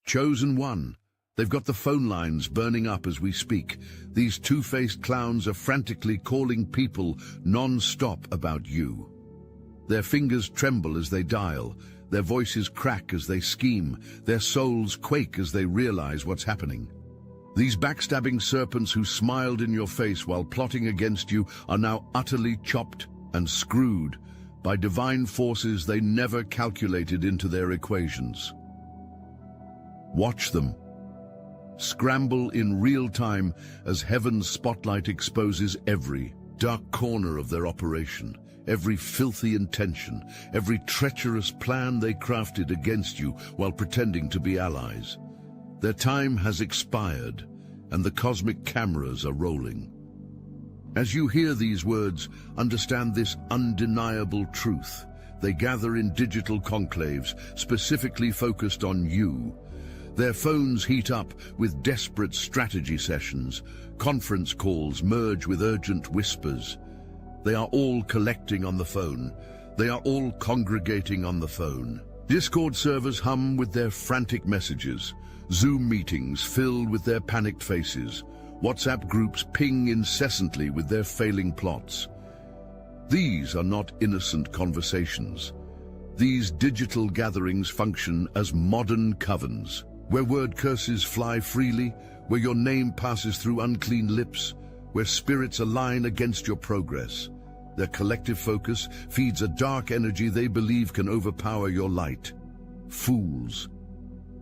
Chosen one. They've got the phone lines burning up as we speak. These two-faced clowns are frantically calling people non-stop about you. Their fingers tremble as they dial. Their voices crack as they scheme. Their souls quake as they realize what's happening. These backstabbing serpents who smiled in your face while plotting against you are now utterly chopped and screwed by divine forces they never calculated into their equations. Watch them. Scramble in real time as heaven's spotlight exposes every dark corner of their operation, every filthy intention, every treacherous plan they crafted against you while pretending to be allies. Their time has expired, and the cosmic cameras are rolling. As you hear these words, understand this undeniable truth. They gather in digital conclaves, specifically focused on you. Their phones heat up with desperate strategy sessions. Conference calls merge with urgent whispers. They are all collecting on the phone. They are all congregating on the phone. Discord servers hum with their frantic messages. Zoom meetings fill with their panicked faces. WhatsApp groups ping incessantly with their failing plots. These are not innocent conversations. These digital gatherings function as modern covens, where word curses fly freely, where your name passes through unclean lips, where spirits align against your progress. Their collective focus feeds a dark energy they believe can overpower your light. Fools.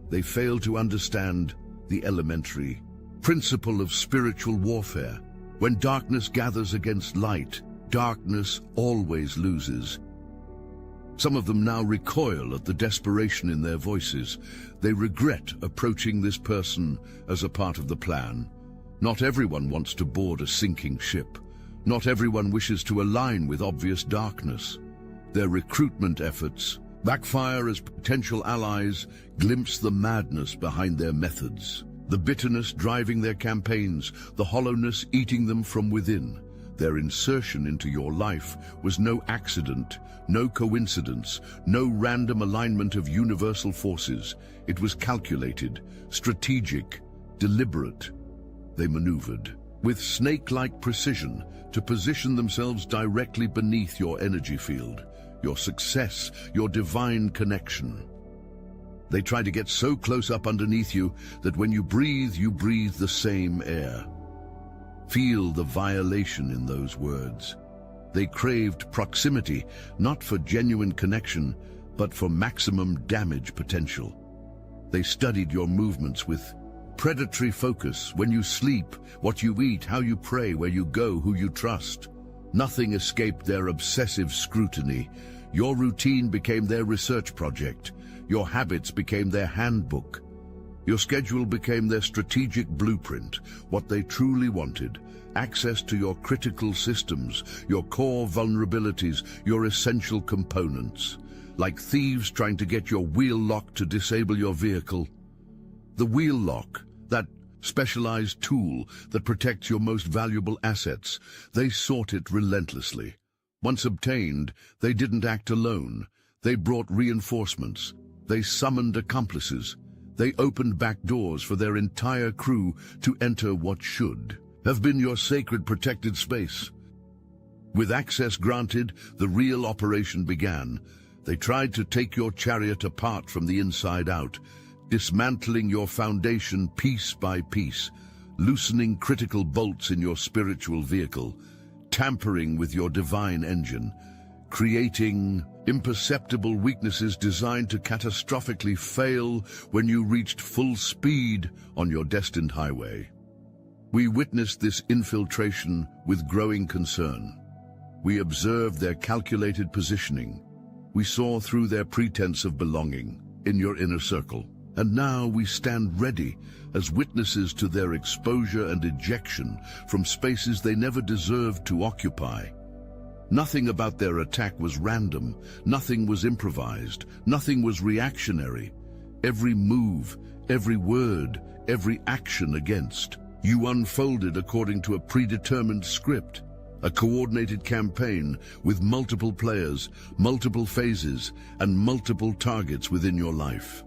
They fail to understand the elementary principle of spiritual warfare. When darkness gathers against light, darkness always loses. Some of them now recoil at the desperation in their voices. They regret approaching this person as a part of the plan. Not everyone wants to board a sinking ship. Not everyone wishes to align with obvious darkness. Their recruitment efforts backfire as potential allies glimpse the madness behind their methods, the bitterness driving their campaigns, the hollowness eating them from within. Their insertion into your life was no accident, no coincidence, no random alignment of universal forces. It was calculated, strategic, deliberate. They maneuvered with snake-like precision to position themselves directly beneath your energy field, your success, your divine connection. They try to get so close up underneath you that when you breathe the same air. Feel the violation in those words. They craved proximity, not for genuine connection, but for maximum damage potential. They studied your movements with predatory focus: when you sleep, what you eat, how you pray, where you go, who you trust. Nothing escaped their obsessive scrutiny. Your routine became their research project. Your habits became their handbook. Your schedule became their strategic blueprint. What they truly wanted: access to your critical systems, your core vulnerabilities, your essential components. Like thieves trying to get your wheel lock to disable your vehicle. The wheel lock, that specialized tool that protects your most valuable assets, they sought it relentlessly. Once obtained, they didn't act alone. They brought reinforcements. They summoned accomplices. They opened back doors for their entire crew to enter what should have been your sacred protected space. With access granted, the real operation began. They tried to take your chariot apart from the inside out, dismantling your foundation piece by piece, loosening critical bolts in your spiritual vehicle, tampering with your divine engine, creating imperceptible weaknesses designed to catastrophically fail when you reached full speed on your destined highway. We witnessed this infiltration with growing concern. We observed their calculated positioning. We saw through their pretense of belonging in your inner circle. And now we stand ready as witnesses to their exposure and ejection from spaces they never deserved to occupy. Nothing about their attack was random. Nothing was improvised. Nothing was reactionary. Every move, every word, every action against you unfolded according to a predetermined script, a coordinated campaign with multiple players, multiple phases, and multiple targets within your life.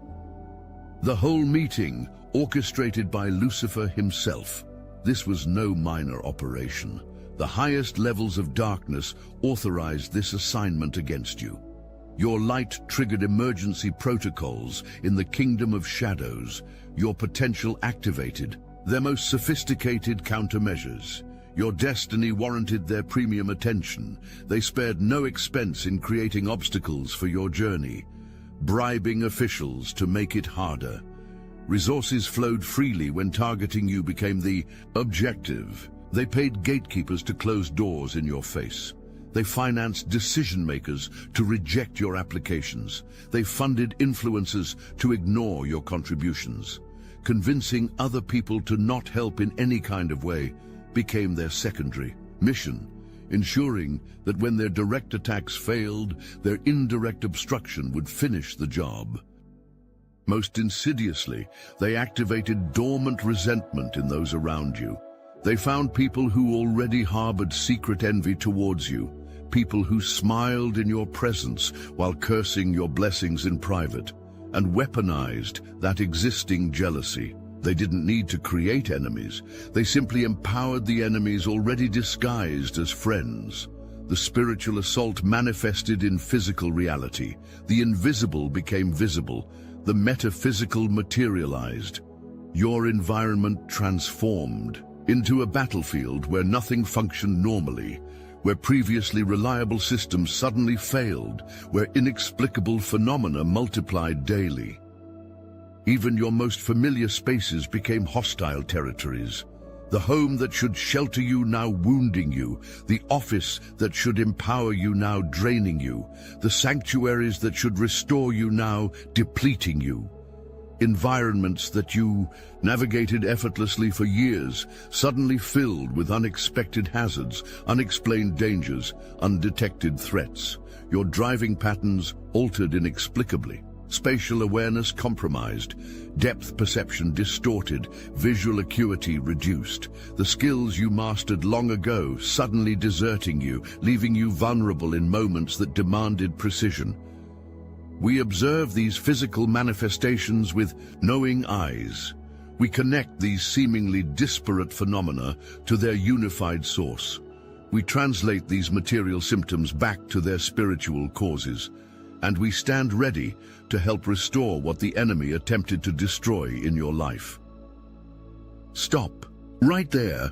The whole meeting, orchestrated by Lucifer himself. This was no minor operation. The highest levels of darkness authorized this assignment against you. Your light triggered emergency protocols in the kingdom of shadows. Your potential activated their most sophisticated countermeasures. Your destiny warranted their premium attention. They spared no expense in creating obstacles for your journey, bribing officials to make it harder. Resources flowed freely when targeting you became the objective. They paid gatekeepers to close doors in your face. They financed decision-makers to reject your applications. They funded influencers to ignore your contributions. Convincing other people to not help in any kind of way became their secondary mission, ensuring that when their direct attacks failed, their indirect obstruction would finish the job. Most insidiously, they activated dormant resentment in those around you. They found people who already harbored secret envy towards you, people who smiled in your presence while cursing your blessings in private, and weaponized that existing jealousy. They didn't need to create enemies. They simply empowered the enemies already disguised as friends. The spiritual assault manifested in physical reality. The invisible became visible. The metaphysical materialized. Your environment transformed into a battlefield where nothing functioned normally, where previously reliable systems suddenly failed, where inexplicable phenomena multiplied daily. Even your most familiar spaces became hostile territories. The home that should shelter you now wounding you, the office that should empower you now draining you, the sanctuaries that should restore you now depleting you. Environments that you navigated effortlessly for years, suddenly filled with unexpected hazards, unexplained dangers, undetected threats. Your driving patterns altered inexplicably. Spatial awareness compromised, depth perception distorted, visual acuity reduced. The skills you mastered long ago suddenly deserting you, leaving you vulnerable in moments that demanded precision. We observe these physical manifestations with knowing eyes. We connect these seemingly disparate phenomena to their unified source. We translate these material symptoms back to their spiritual causes, and we stand ready to help restore what the enemy attempted to destroy in your life. Stop. Right there.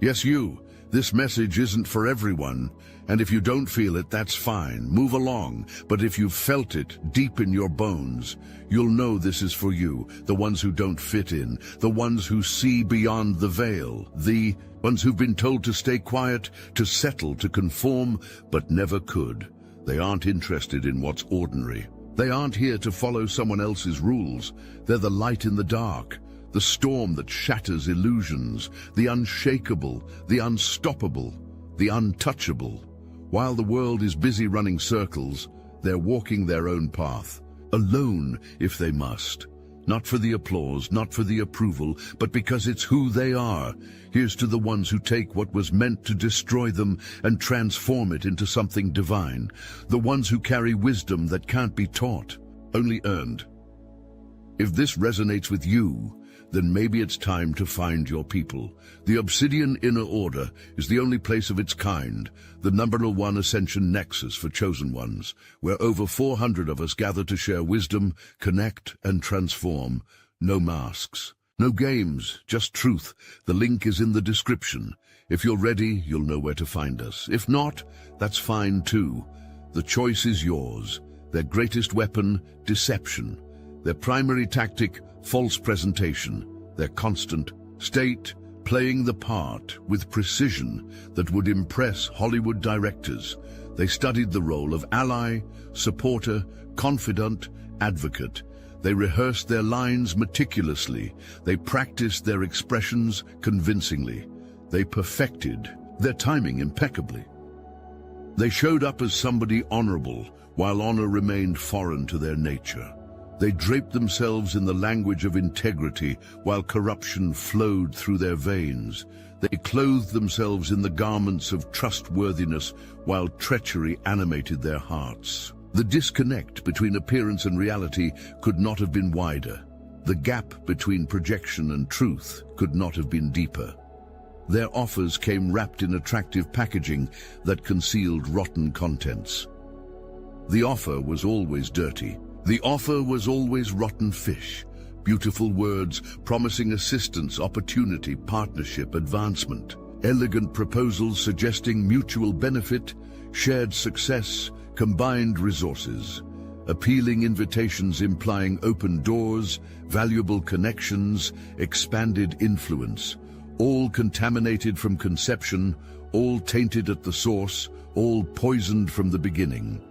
Yes, you. This message isn't for everyone, and if you don't feel it, that's fine. Move along. But if you've felt it deep in your bones, you'll know this is for you, the ones who don't fit in, the ones who see beyond the veil, the ones who've been told to stay quiet, to settle, to conform, but never could. They aren't interested in what's ordinary. They aren't here to follow someone else's rules. They're the light in the dark, the storm that shatters illusions, the unshakable, the unstoppable, the untouchable. While the world is busy running circles, they're walking their own path, alone if they must. Not for the applause, not for the approval, but because it's who they are. Here's to the ones who take what was meant to destroy them and transform it into something divine. The ones who carry wisdom that can't be taught, only earned. If this resonates with you, then maybe it's time to find your people. The Obsidian Inner Order is the only place of its kind, the #1 ascension nexus for chosen ones, where over 400 of us gather to share wisdom, connect, and transform. No masks, no games, just truth. The link is in the description. If you're ready, you'll know where to find us. If not, that's fine too. The choice is yours. Their greatest weapon, deception. Their primary tactic, false presentation. Their constant state, playing the part with precision that would impress Hollywood directors. They studied the role of ally, supporter, confidant, advocate. They rehearsed their lines meticulously. They practiced their expressions convincingly. They perfected their timing impeccably. They showed up as somebody honorable, while honor remained foreign to their nature. They draped themselves in the language of integrity, while corruption flowed through their veins. They clothed themselves in the garments of trustworthiness, while treachery animated their hearts. The disconnect between appearance and reality could not have been wider. The gap between projection and truth could not have been deeper. Their offers came wrapped in attractive packaging that concealed rotten contents. The offer was always dirty. The offer was always rotten fish. Beautiful words promising assistance, opportunity, partnership, advancement. Elegant proposals suggesting mutual benefit, shared success, combined resources. Appealing invitations implying open doors, valuable connections, expanded influence. All contaminated from conception, all tainted at the source, all poisoned from the beginning.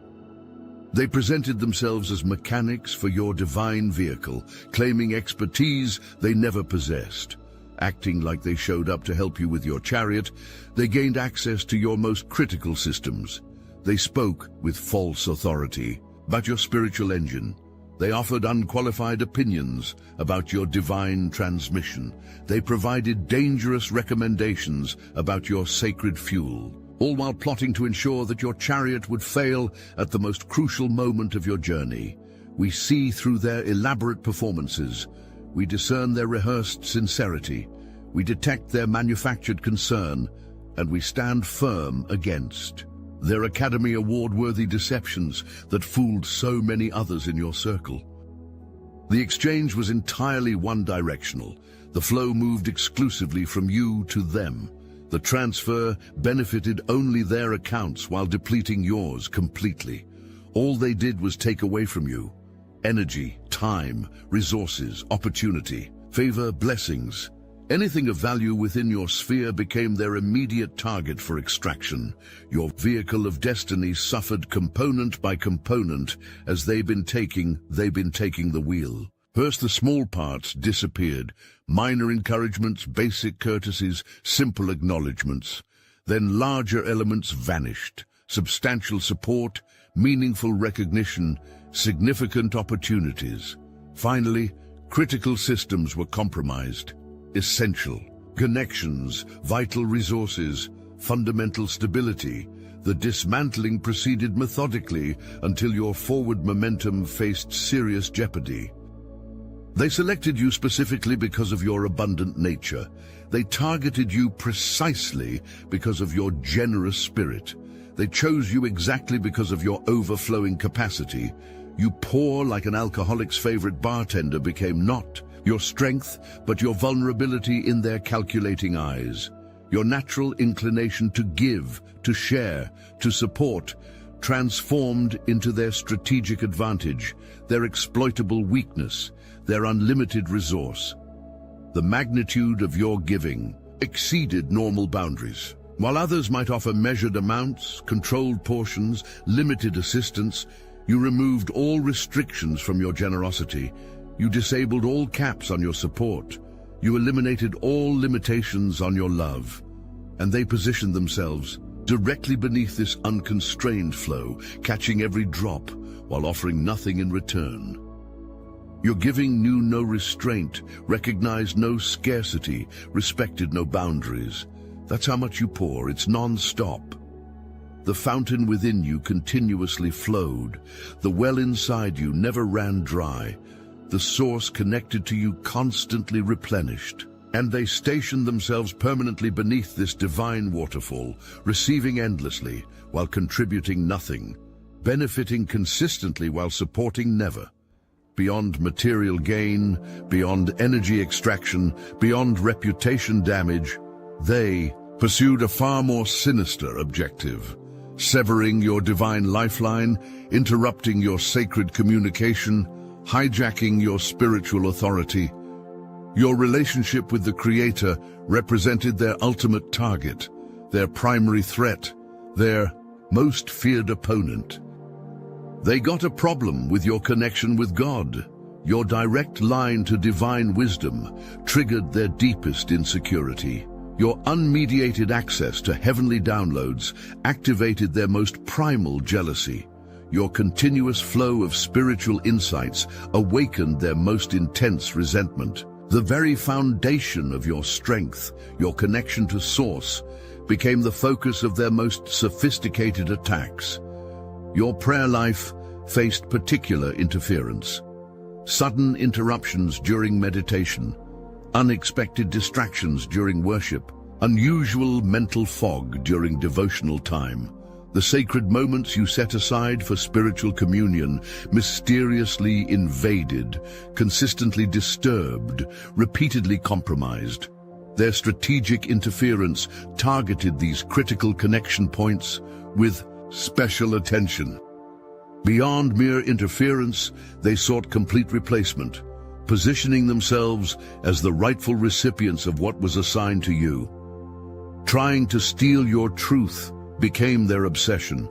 They presented themselves as mechanics for your divine vehicle, claiming expertise they never possessed. Acting like they showed up to help you with your chariot, they gained access to your most critical systems. They spoke with false authority about your spiritual engine. They offered unqualified opinions about your divine transmission. They provided dangerous recommendations about your sacred fuel, all while plotting to ensure that your chariot would fail at the most crucial moment of your journey. We see through their elaborate performances. We discern their rehearsed sincerity. We detect their manufactured concern, and we stand firm against their Academy Award-worthy deceptions that fooled so many others in your circle. The exchange was entirely one-directional. The flow moved exclusively from you to them. The transfer benefited only their accounts while depleting yours completely. All they did was take away from you energy, time, resources, opportunity, favor, blessings. Anything of value within your sphere became their immediate target for extraction. Your vehicle of destiny suffered component by component as they've been taking the wheel. First, the small parts disappeared. Minor encouragements, basic courtesies, simple acknowledgements. Then larger elements vanished. Substantial support, meaningful recognition, significant opportunities. Finally, critical systems were compromised. Essential connections, vital resources, fundamental stability. The dismantling proceeded methodically until your forward momentum faced serious jeopardy. They selected you specifically because of your abundant nature. They targeted you precisely because of your generous spirit. They chose you exactly because of your overflowing capacity. You pour like an alcoholic's favorite bartender became not your strength, but your vulnerability in their calculating eyes. Your natural inclination to give, to share, to support, transformed into their strategic advantage, their exploitable weakness, their unlimited resource. The magnitude of your giving exceeded normal boundaries. While others might offer measured amounts, controlled portions, limited assistance, you removed all restrictions from your generosity. You disabled all caps on your support. You eliminated all limitations on your love. And they positioned themselves directly beneath this unconstrained flow, catching every drop while offering nothing in return. Your giving knew no restraint, recognized no scarcity, respected no boundaries. That's how much you pour. It's non-stop. The fountain within you continuously flowed. The well inside you never ran dry. The source connected to you constantly replenished. And they stationed themselves permanently beneath this divine waterfall, receiving endlessly while contributing nothing, benefiting consistently while supporting never. Beyond material gain, beyond energy extraction, beyond reputation damage, they pursued a far more sinister objective, severing your divine lifeline, interrupting your sacred communication, hijacking your spiritual authority. Your relationship with the Creator represented their ultimate target, their primary threat, their most feared opponent. They got a problem with your connection with God. Your direct line to divine wisdom triggered their deepest insecurity. Your unmediated access to heavenly downloads activated their most primal jealousy. Your continuous flow of spiritual insights awakened their most intense resentment. The very foundation of your strength, your connection to Source, became the focus of their most sophisticated attacks. Your prayer life, faced particular interference. Sudden interruptions during meditation, unexpected distractions during worship, unusual mental fog during devotional time. The sacred moments you set aside for spiritual communion mysteriously invaded, consistently disturbed, repeatedly compromised. Their strategic interference targeted these critical connection points with special attention. Beyond mere interference, they sought complete replacement, positioning themselves as the rightful recipients of what was assigned to you. Trying to steal your truth became their obsession.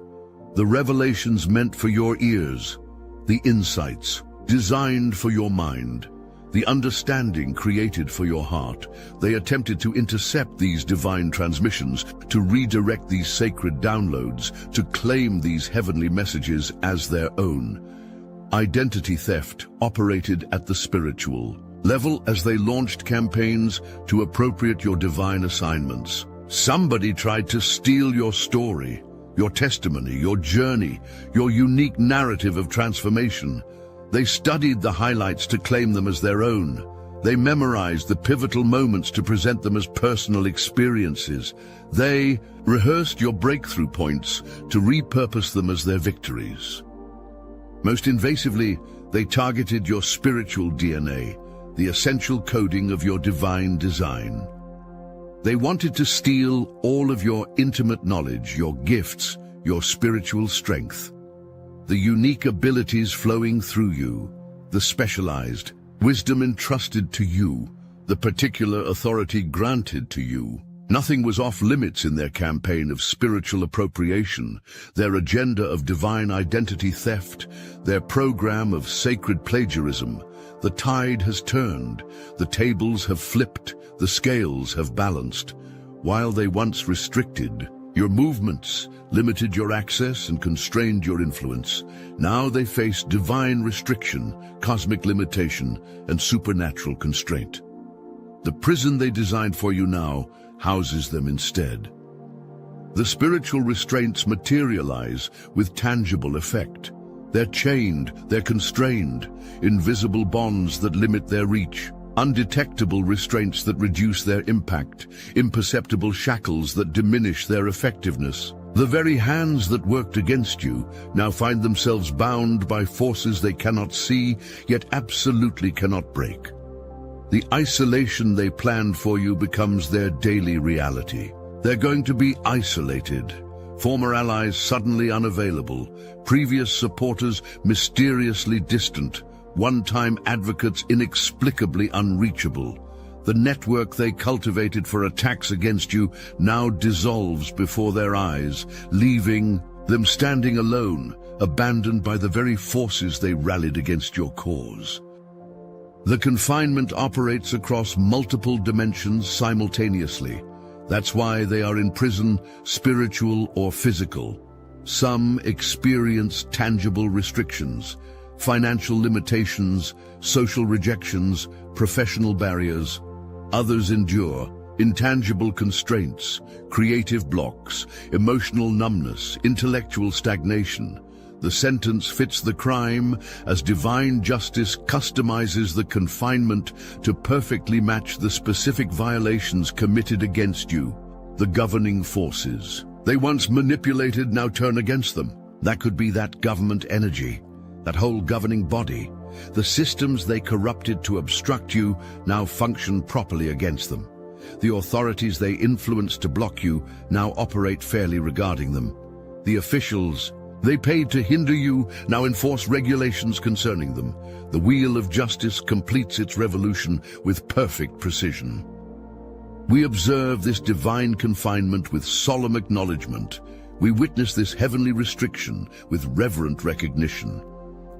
The revelations meant for your ears, the insights designed for your mind, the understanding created for your heart. They attempted to intercept these divine transmissions, to redirect these sacred downloads, to claim these heavenly messages as their own. Identity theft operated at the spiritual level as they launched campaigns to appropriate your divine assignments. Somebody tried to steal your story, your testimony, your journey, your unique narrative of transformation. They studied the highlights to claim them as their own. They memorized the pivotal moments to present them as personal experiences. They rehearsed your breakthrough points to repurpose them as their victories. Most invasively, they targeted your spiritual DNA, the essential coding of your divine design. They wanted to steal all of your intimate knowledge, your gifts, your spiritual strength, the unique abilities flowing through you, the specialized wisdom entrusted to you, the particular authority granted to you. Nothing was off limits in their campaign of spiritual appropriation, their agenda of divine identity theft, their program of sacred plagiarism. The tide has turned, the tables have flipped, the scales have balanced. While they once restricted your movements, limited your access, and constrained your influence, now they face divine restriction, cosmic limitation, and supernatural constraint. The prison they designed for you now houses them instead. The spiritual restraints materialize with tangible effect. They're chained, they're constrained, invisible bonds that limit their reach, undetectable restraints that reduce their impact, imperceptible shackles that diminish their effectiveness. The very hands that worked against you now find themselves bound by forces they cannot see, yet absolutely cannot break. The isolation they planned for you becomes their daily reality. They're going to be isolated. Former allies suddenly unavailable, previous supporters mysteriously distant, one-time advocates inexplicably unreachable. The network they cultivated for attacks against you now dissolves before their eyes, leaving them standing alone, abandoned by the very forces they rallied against your cause. The confinement operates across multiple dimensions simultaneously. That's why they are in prison, spiritual or physical. Some experience tangible restrictions, financial limitations, social rejections, professional barriers. Others endure intangible constraints, creative blocks, emotional numbness, intellectual stagnation. The sentence fits the crime as divine justice customizes the confinement to perfectly match the specific violations committed against you. The governing forces they once manipulated now turn against them. That could be that government energy, that whole governing body. The systems they corrupted to obstruct you now function properly against them. The authorities they influenced to block you now operate fairly regarding them. The officials they paid to hinder you now enforce regulations concerning them. The wheel of justice completes its revolution with perfect precision. We observe this divine confinement with solemn acknowledgement. We witness this heavenly restriction with reverent recognition.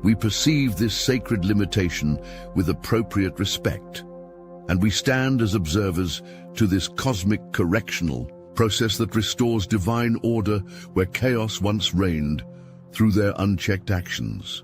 We perceive this sacred limitation with appropriate respect. And we stand as observers to this cosmic correctional process that restores divine order where chaos once reigned through their unchecked actions.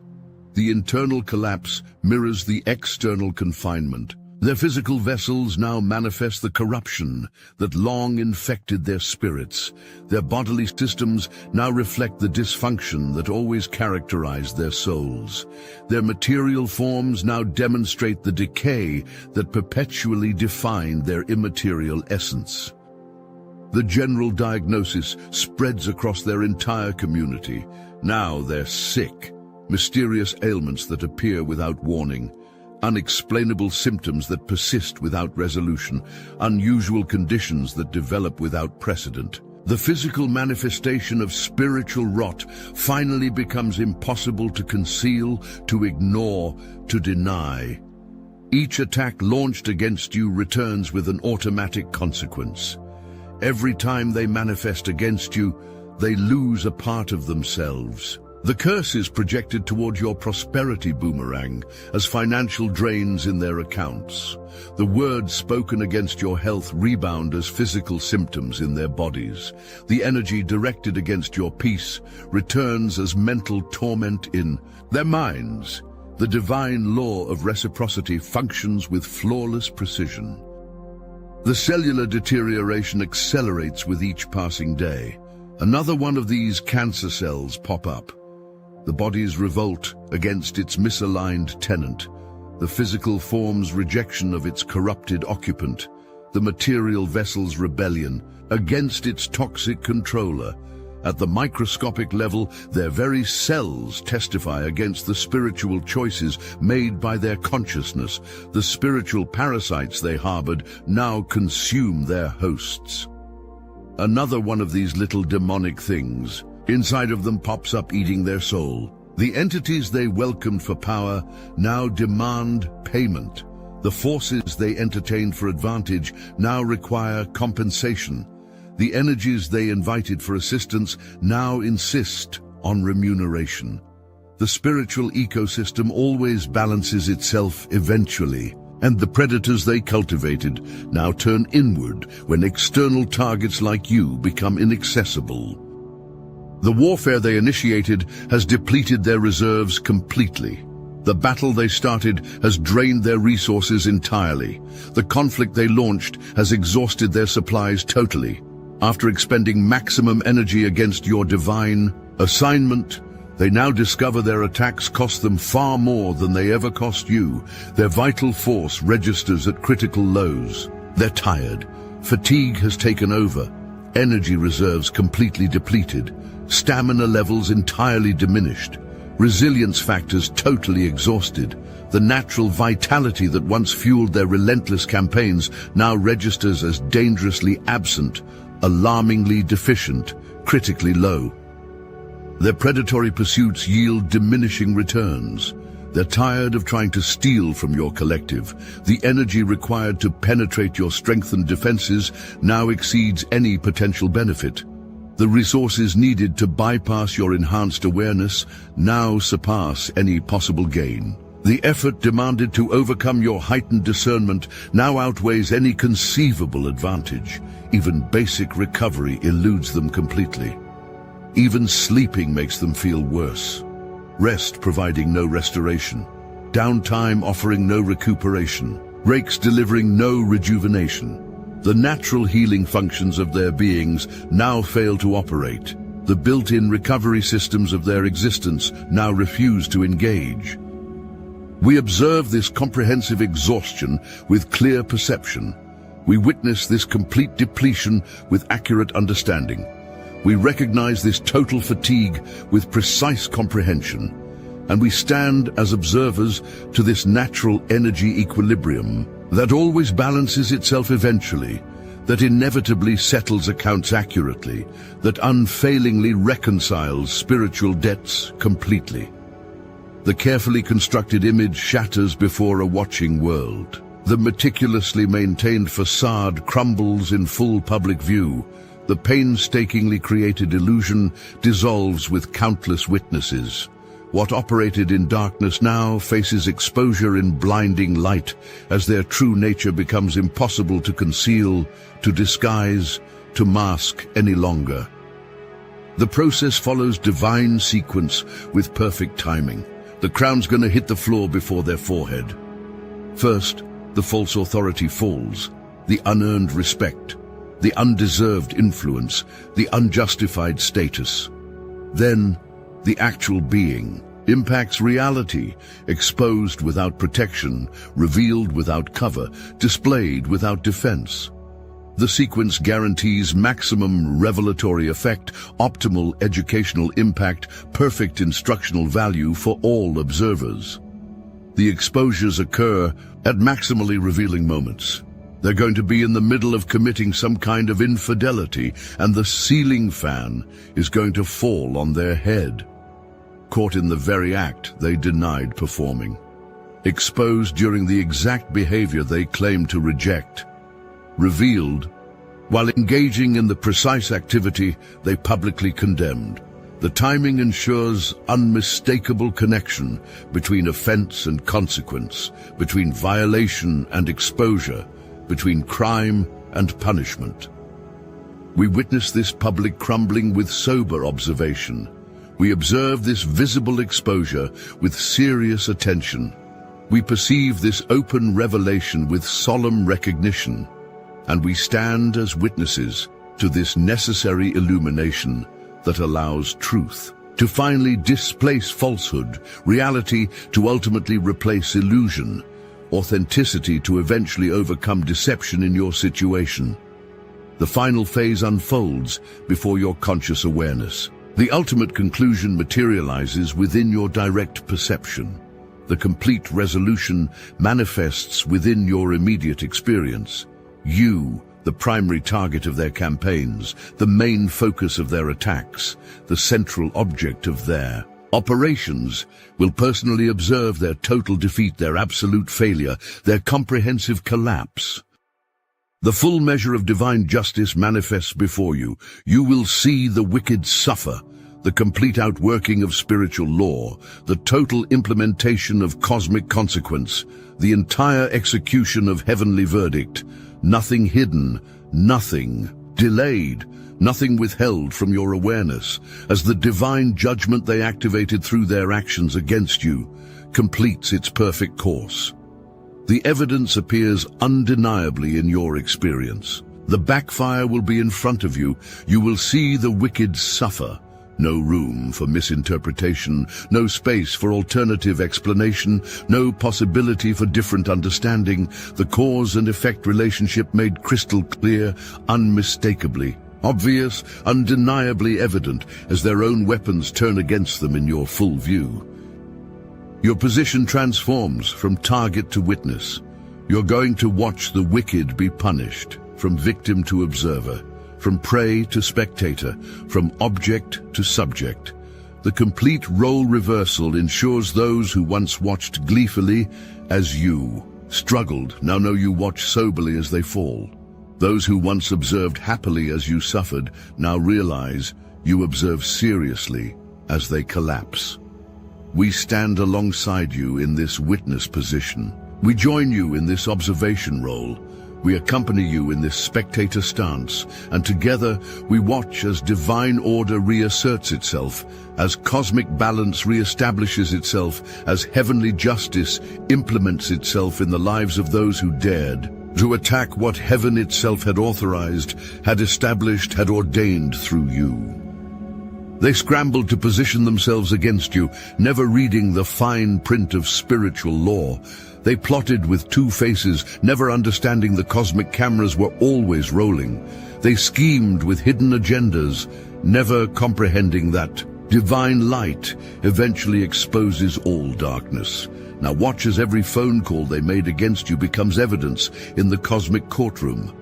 The internal collapse mirrors the external confinement, Their physical vessels now manifest the corruption that long infected their spirits. Their bodily systems now reflect the dysfunction that always characterized their souls. Their material forms now demonstrate the decay that perpetually defined their immaterial essence. The general diagnosis spreads across their entire community. Now they're sick, mysterious ailments that appear without warning, unexplainable symptoms that persist without resolution, unusual conditions that develop without precedent. The physical manifestation of spiritual rot finally becomes impossible to conceal, to ignore, to deny. Each attack launched against you returns with an automatic consequence. Every time they manifest against you, they lose a part of themselves. The curse is projected toward your prosperity boomerang as financial drains in their accounts. The words spoken against your health rebound as physical symptoms in their bodies. The energy directed against your peace returns as mental torment in their minds. The divine law of reciprocity functions with flawless precision. The cellular deterioration accelerates with each passing day. Another one of these cancer cells pop up. The body's revolt against its misaligned tenant, the physical form's rejection of its corrupted occupant, the material vessel's rebellion against its toxic controller. At the microscopic level, their very cells testify against the spiritual choices made by their consciousness. The spiritual parasites they harbored now consume their hosts. Another one of these little demonic things inside of them pops up, eating their soul. The entities they welcomed for power now demand payment. The forces they entertained for advantage now require compensation. The energies they invited for assistance now insist on remuneration. The spiritual ecosystem always balances itself eventually, and the predators they cultivated now turn inward when external targets like you become inaccessible. The warfare they initiated has depleted their reserves completely. The battle they started has drained their resources entirely. The conflict they launched has exhausted their supplies totally. After expending maximum energy against your divine assignment, they now discover their attacks cost them far more than they ever cost you. Their vital force registers at critical lows. They're tired. Fatigue has taken over. Energy reserves completely depleted. Stamina levels entirely diminished. Resilience factors totally exhausted. The natural vitality that once fueled their relentless campaigns now registers as dangerously absent, alarmingly deficient, critically low. Their predatory pursuits yield diminishing returns. They're tired of trying to steal from your collective. The energy required to penetrate your strengthened defenses now exceeds any potential benefit. The resources needed to bypass your enhanced awareness now surpass any possible gain. The effort demanded to overcome your heightened discernment now outweighs any conceivable advantage. Even basic recovery eludes them completely. Even sleeping makes them feel worse. Rest providing no restoration. Downtime offering no recuperation. Breaks delivering no rejuvenation. The natural healing functions of their beings now fail to operate. The built-in recovery systems of their existence now refuse to engage. We observe this comprehensive exhaustion with clear perception. We witness this complete depletion with accurate understanding. We recognize this total fatigue with precise comprehension. And we stand as observers to this natural energy equilibrium that always balances itself eventually, that inevitably settles accounts accurately, that unfailingly reconciles spiritual debts completely. The carefully constructed image shatters before a watching world. The meticulously maintained facade crumbles in full public view. The painstakingly created illusion dissolves with countless witnesses. What operated in darkness now faces exposure in blinding light as their true nature becomes impossible to conceal, to disguise, to mask any longer. The process follows divine sequence with perfect timing. The crown's gonna hit the floor before their forehead. First, the false authority falls, the unearned respect, the undeserved influence, the unjustified status. Then, the actual being impacts reality, exposed without protection, revealed without cover, displayed without defense. The sequence guarantees maximum revelatory effect, optimal educational impact, perfect instructional value for all observers. The exposures occur at maximally revealing moments. They're going to be in the middle of committing some kind of infidelity, and the ceiling fan is going to fall on their head. Caught in the very act they denied performing. Exposed during the exact behavior they claimed to reject. Revealed while engaging in the precise activity they publicly condemned. The timing ensures unmistakable connection between offense and consequence, between violation and exposure, between crime and punishment. We witness this public crumbling with sober observation. We observe this visible exposure with serious attention. We perceive this open revelation with solemn recognition, and we stand as witnesses to this necessary illumination that allows truth to finally displace falsehood, reality to ultimately replace illusion, authenticity to eventually overcome deception in your situation. The final phase unfolds before your conscious awareness. The ultimate conclusion materializes within your direct perception. The complete resolution manifests within your immediate experience. You, the primary target of their campaigns, the main focus of their attacks, the central object of their operations, will personally observe their total defeat, their absolute failure, their comprehensive collapse. The full measure of divine justice manifests before you. You will see the wicked suffer, the complete outworking of spiritual law, the total implementation of cosmic consequence, the entire execution of heavenly verdict. Nothing hidden, nothing delayed, nothing withheld from your awareness, as the divine judgment they activated through their actions against you completes its perfect course. The evidence appears undeniably in your experience. The backfire will be in front of you. You will see the wicked suffer. No room for misinterpretation, no space for alternative explanation, no possibility for different understanding. The cause and effect relationship made crystal clear, unmistakably obvious, undeniably evident as their own weapons turn against them in your full view. Your position transforms from target to witness. You're going to watch the wicked be punished, from victim to observer, from prey to spectator, from object to subject. The complete role reversal ensures those who once watched gleefully as you struggled now know you watch soberly as they fall. Those who once observed happily as you suffered now realize you observe seriously as they collapse. We stand alongside you in this witness position. We join you in this observation role. We accompany you in this spectator stance, and together we watch as divine order reasserts itself, as cosmic balance reestablishes itself, as heavenly justice implements itself in the lives of those who dared to attack what heaven itself had authorized, had established, had ordained through you. They scrambled to position themselves against you, never reading the fine print of spiritual law. They plotted with two faces, never understanding the cosmic cameras were always rolling. They schemed with hidden agendas, never comprehending that divine light eventually exposes all darkness. Now watch as every phone call they made against you becomes evidence in the cosmic courtroom.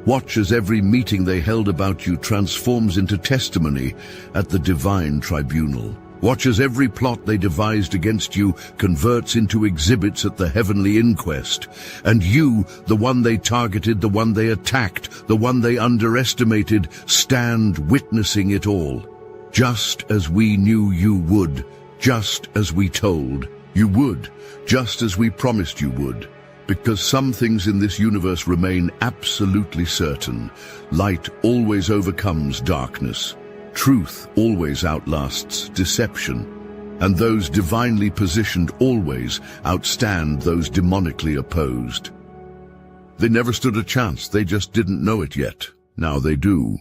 Watch as every meeting they held about you transforms into testimony at the divine tribunal. Watch as every plot they devised against you converts into exhibits at the heavenly inquest. And you, the one they targeted, the one they attacked, the one they underestimated, stand witnessing it all. Just as we knew you would, just as we told you would, just as we promised you would. Because some things in this universe remain absolutely certain. Light always overcomes darkness. Truth always outlasts deception. And those divinely positioned always outstand those demonically opposed. They never stood a chance, they just didn't know it yet. Now they do.